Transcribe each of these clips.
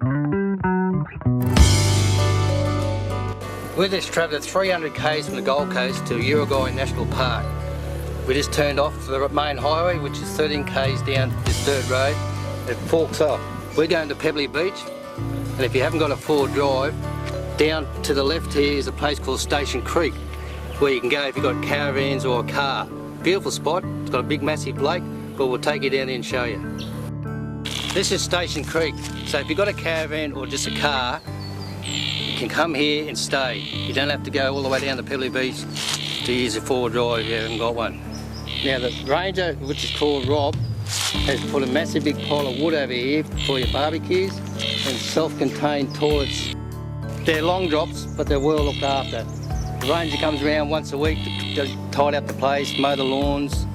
We just travelled 300 k's from the Gold Coast to Yuraygir National Park. We just turned off the main highway, which is 13 k's down this dirt road. It forks off. We're going to Pebbly Beach, and if you haven't got a four drive, down to the left here is a place called Station Creek, where you can go if you've got caravans or a car. Beautiful spot. It's got a big massive lake, but we'll take you down there and show you. This is Station Creek, so if you've got a caravan or just a car, you can come here and stay. You don't have to go all the way down to Pebbly Beach to use a four drive if you haven't got one. Now the ranger, which is called Rob, has put a massive big pile of wood over here for your barbecues and self-contained toilets. They're long drops, but they're well looked after. The ranger comes around once a week to tidy up the place, mow the lawns.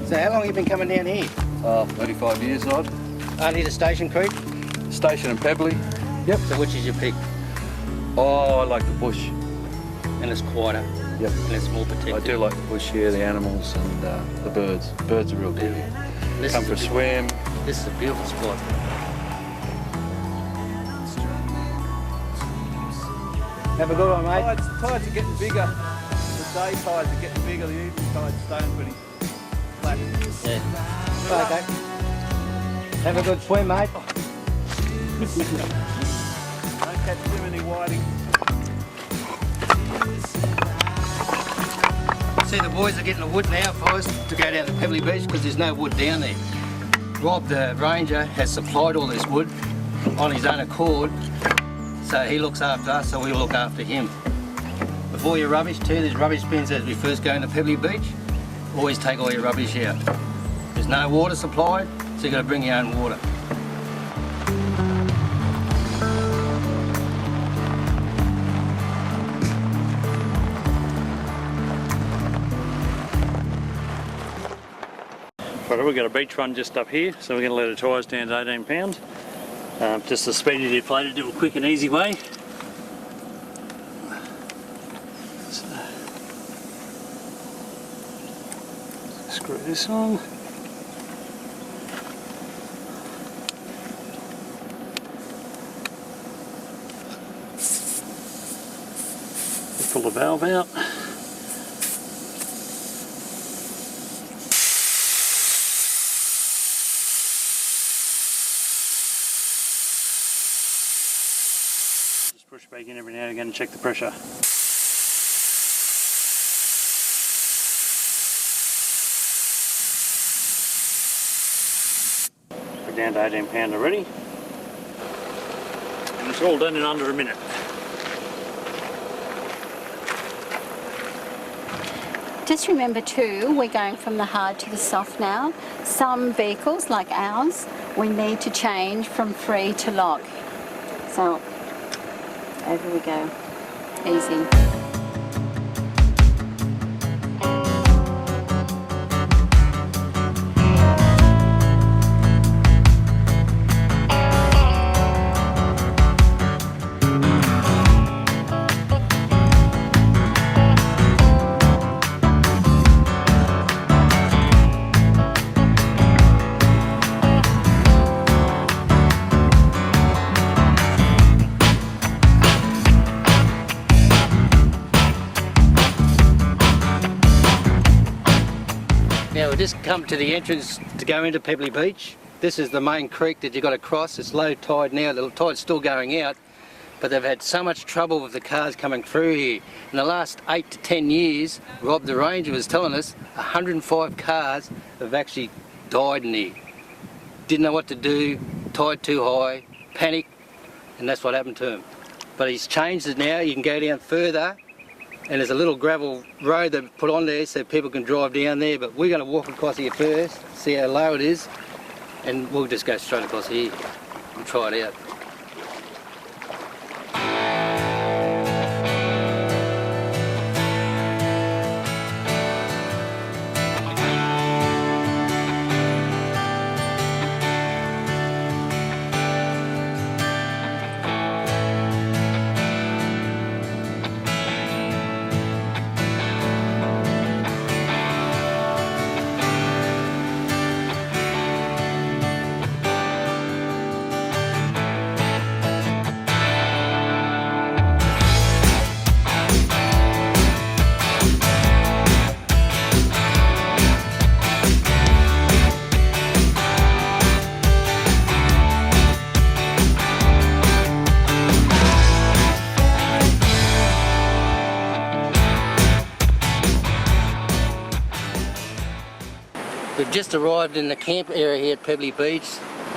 So how long have you been coming down here? 35 years odd. Only to Station Creek? Station and Pebbly. Yep. So which is your pick? Oh, I like the bush. And it's quieter. Yep. And it's more protected. I do like the bush here, the animals and the birds. Birds are real good. Come for a swim. This is a beautiful spot. Have a good one, mate. Tides are getting bigger. The day tides are getting bigger, the evening tides staying pretty flat. Yeah. Okay. Have a good swim, mate. Don't catch too many whiting. See, the boys are getting the wood now for us to go down to Pebbly Beach because there's no wood down there. Rob, the ranger, has supplied all this wood on his own accord, so he looks after us, so we look after him. Before your rubbish too, there's rubbish bins as we first go into Pebbly Beach. Always take all your rubbish out. There's no water supplied, so you've got to bring your own water. Right, we've got a beach run just up here, so we're going to let the tyres down to 18 pounds. Just the speedy deflated, do a quick and easy way. So, screw this on. Pull the valve out. Push back in every now and again and check the pressure. We're down to 18 pound already. And it's all done in under a minute. Just remember too, we're going from the hard to the soft now. Some vehicles, like ours, we need to change from free to lock. So over we go. Easy. Now we've just come to the entrance to go into Pebbly Beach. This is the main creek that you've got to cross. It's low tide now, the tide's still going out, but they've had so much trouble with the cars coming through here. In the last 8 to 10 years, Rob the ranger was telling us 105 cars have actually died in here. Didn't know what to do, tide too high, panic, and that's what happened to him. But he's changed it now, you can go down further, and there's a little gravel road they've put on there so people can drive down there, but we're going to walk across here first, see how low it is, and we'll just go straight across here and try it out. just arrived in the camp area here at Pebbly Beach,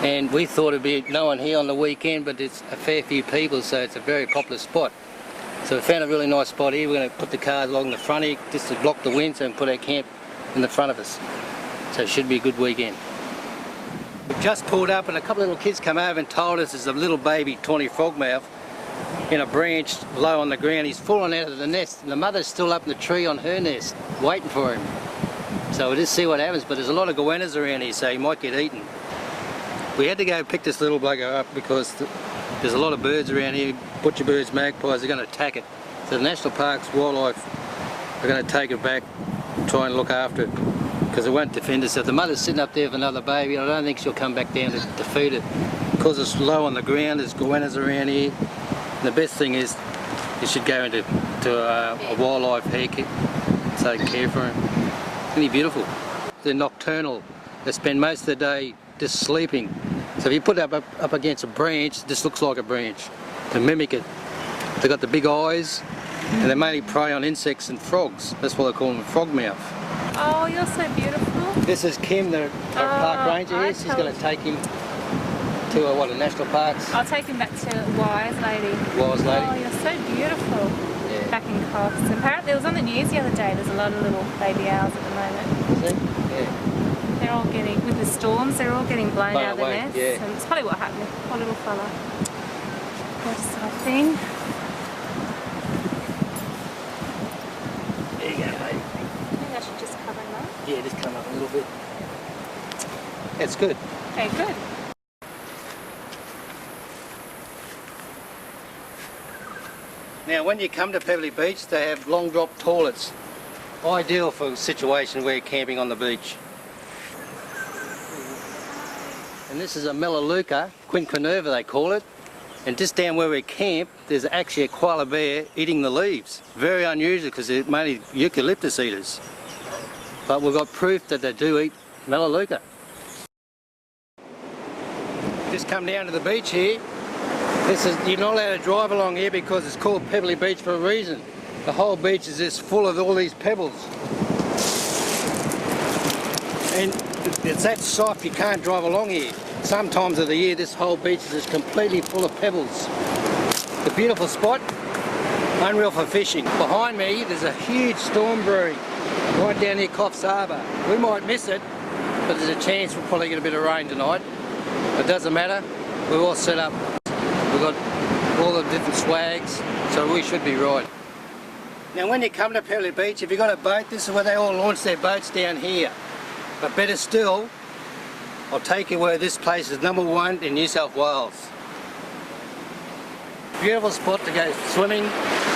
and we thought it'd be no one here on the weekend, but it's a fair few people, so it's a very popular spot. So we found a really nice spot here. We're going to put the cars along the front here just to block the wind, so we can put our camp in the front of us. So it should be a good weekend. We've just pulled up and a couple of little kids come over and told us there's a little baby tawny frogmouth in a branch low on the ground. He's fallen out of the nest and the mother's still up in the tree on her nest waiting for him. So we'll just see what happens, but there's a lot of goannas around here, so he might get eaten. We had to go pick this little bugger up because there's a lot of birds around here, butcher birds, magpies, are going to attack it. So the National Park's wildlife are going to take it back, try and look after it, because it won't defend itself. The mother's sitting up there with another baby, and I don't think she'll come back down to feed it. Because it's low on the ground, there's goannas around here. And the best thing is, you should go into a wildlife haircut, take care for him. Isn't he beautiful? They're nocturnal. They spend most of the day just sleeping. So if you put it up against a branch, it just looks like a branch to mimic it. They've got the big eyes, and they mainly prey on insects and frogs. That's why they call them frogmouth. Oh, you're so beautiful. This is Kim, the park ranger here. She's going to take him to a national parks. I'll take him back to Wise Lady. Wise Lady. Oh, you're so beautiful. Yeah. Back in Coffs. Apparently it was on the news the other day. There's a lot of little baby owls at the moment. Is it? Yeah. They're all getting, with the storms, they're all getting blown out of the away, nest. yeah. And it's probably what happened. Poor little fella. Gorgeous little thing. There you go, mate. Maybe I should just cover him up. Yeah, just come up a little bit. That's good. Okay, good. Now, when you come to Pebbly Beach, they have long drop toilets. Ideal for a situation where you're camping on the beach. And this is a melaleuca, quinquerva they call it. And just down where we camp, there's actually a koala bear eating the leaves. Very unusual because they're mainly eucalyptus eaters. But we've got proof that they do eat melaleuca. Just come down to the beach here. You're not allowed to drive along here because it's called Pebbly Beach for a reason. The whole beach is just full of all these pebbles. And it's that soft you can't drive along here. Some times of the year this whole beach is just completely full of pebbles. It's a beautiful spot, unreal for fishing. Behind me there's a huge storm brewing right down near Coffs Harbour. We might miss it, but there's a chance we'll probably get a bit of rain tonight. It doesn't matter, we're all set up. We've got all the different swags, so we should be right. Now when you come to Pebbly Beach, if you've got a boat, this is where they all launch their boats down here. But better still, I'll take you where this place is #1 in New South Wales. Beautiful spot to go swimming.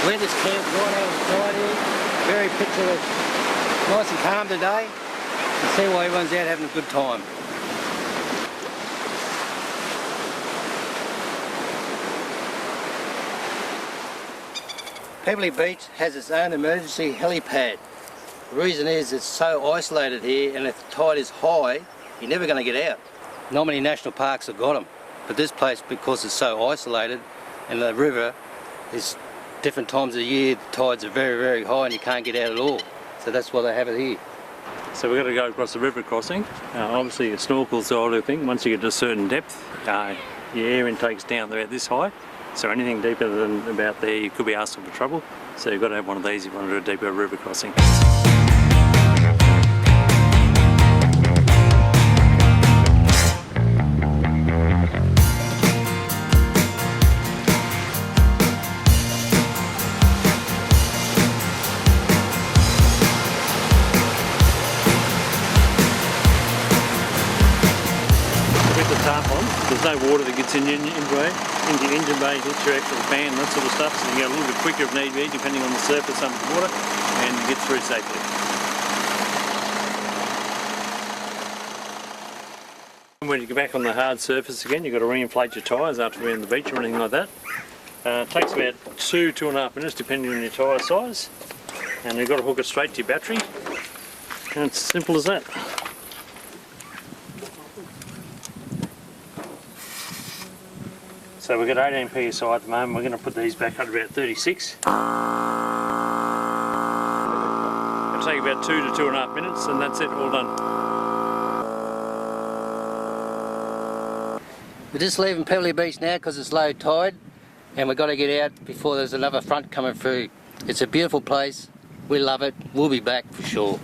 We're just camped right over the side here. Very picturesque. Nice and calm today. You see why everyone's out having a good time. Pebbly Beach has its own emergency helipad. The reason is it's so isolated here, and if the tide is high, you're never going to get out. Not many national parks have got them, but this place, because it's so isolated and the river is different times of the year, the tides are very, very high and you can't get out at all. So that's why they have it here. So we've got to go across the river crossing. Obviously a snorkel sort of thing. Once you get to a certain depth, your air intake's down about this high. So anything deeper than about there, you could be asking for trouble. So you've got to have one of these if you want to do a deeper river crossing. There's no water that gets into your engine bay, hits your actual fan, that sort of stuff, so you can go a little bit quicker if need be, depending on the surface under the water, and get through safely. When you get back on the hard surface again, you've got to re-inflate your tyres after being on the beach or anything like that. It takes about 2–2.5 minutes depending on your tyre size, and you've got to hook it straight to your battery, and it's as simple as that. So we've got 18 PSI at the moment. We're going to put these back up to about 36. It'll take about 2 to 2.5 minutes, and that's it, all done. We're just leaving Pebbly Beach now because it's low tide and we've got to get out before there's another front coming through. It's a beautiful place. We love it. We'll be back for sure.